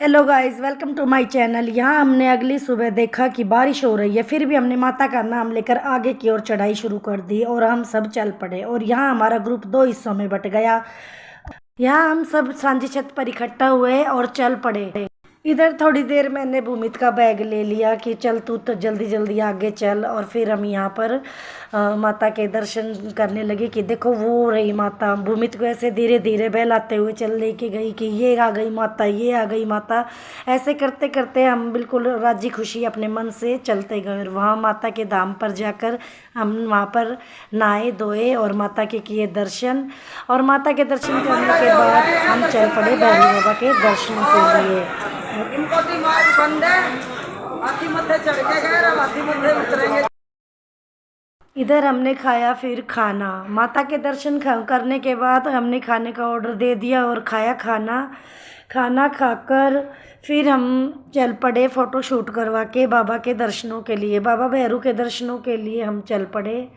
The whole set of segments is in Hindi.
Hello guys, welcome to my channel. यहाँ हमने अगली सुबह देखा कि बारिश हो रही है, फिर भी हमने माता का नाम लेकर आगे की ओर चढ़ाई शुरू कर दी और हम सब चल पड़े। और यहाँ हमारा ग्रुप दो हिस्सों में बट गया। यहाँ हम सब सांझी छत पर इकट्ठा हुए और चल पड़े। इधर थोड़ी देर मैंने भूमित का बैग ले लिया कि चल तू तो जल्दी जल्दी आगे चल। और फिर हम यहाँ पर माता के दर्शन करने लगे कि देखो वो रही माता। भूमित को ऐसे धीरे धीरे बहलाते हुए चल लेके गई कि ये आ गई माता, ये आ गई माता। ऐसे करते करते हम बिल्कुल राजी खुशी अपने मन से चलते गए। और वहाँ माता के धाम पर जाकर हम वहाँ पर नहाए धोए और माता के किए दर्शन। और माता के दर्शन करने के बाद हम चल पड़े भैरव बाबा के दर्शन के लिए। इनको दिमाग बंद है। हाथी मथे चढ़ के गए, अब हाथी मथे उतरेंगे। इधर हमने खाया फिर खाना। माता के दर्शन करने के बाद हमने खाने का ऑर्डर दे दिया और खाया खाना। खाना खाकर फिर हम चल पड़े फ़ोटो शूट करवा के बाबा के दर्शनों के लिए, बाबा भैरू के दर्शनों के लिए हम चल पड़े।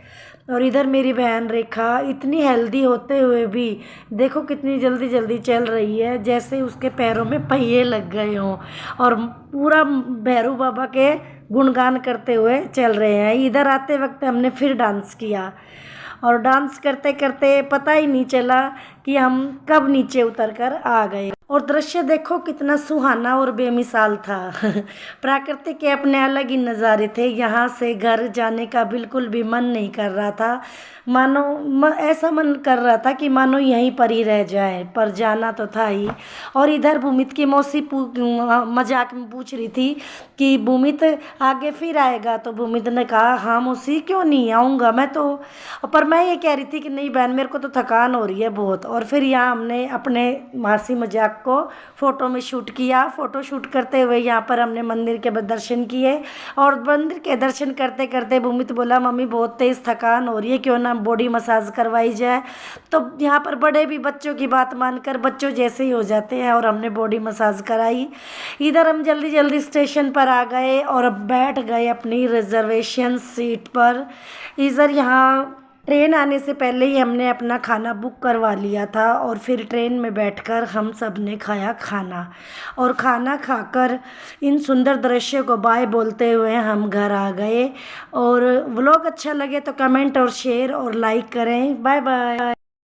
और इधर मेरी बहन रेखा इतनी हेल्दी होते हुए भी देखो कितनी जल्दी जल्दी चल रही है, जैसे उसके पैरों में पहिए लग गए हों। और पूरा भैरू बाबा के गुणगान करते हुए चल रहे हैं। इधर आते वक्त हमने फिर डांस किया और डांस करते करते पता ही नहीं चला कि हम कब नीचे उतर कर आ गए। और दृश्य देखो कितना सुहाना और बेमिसाल था। प्रकृति के अपने अलग ही नज़ारे थे। यहाँ से घर जाने का बिल्कुल भी मन नहीं कर रहा था। मानो ऐसा मन कर रहा था कि मानो यहीं पर ही रह जाए, पर जाना तो था ही। और इधर भूमित की मौसी मजाक में पूछ रही थी कि भूमित आगे फिर आएगा। तो भूमित ने कहा हाँ मौसी, क्यों नहीं आऊँगा मैं तो। पर मैं ये कह रही थी कि नहीं बहन, मेरे को तो थकान हो रही है बहुत। और फिर यहाँ हमने अपने मासी मजाक को फ़ोटो में शूट किया। फ़ोटो शूट करते हुए यहाँ पर हमने मंदिर के दर्शन किए। और मंदिर के दर्शन करते करते भूमित बोला मम्मी बहुत तेज़ थकान हो रही है, क्यों ना बॉडी मसाज करवाई जाए। तो यहाँ पर बड़े भी बच्चों की बात मानकर बच्चों जैसे ही हो जाते हैं और हमने बॉडी मसाज कराई। इधर हम जल्दी जल्दी स्टेशन पर आ गए और बैठ गए अपनी रिजर्वेशन सीट पर। इधर यहाँ ट्रेन आने से पहले ही हमने अपना खाना बुक करवा लिया था और फिर ट्रेन में बैठकर हम सब ने खाया खाना। और खाना खाकर इन सुंदर दृश्यों को बाय बोलते हुए हम घर आ गए। और व्लॉग अच्छा लगे तो कमेंट और शेयर और लाइक करें। Bye bye.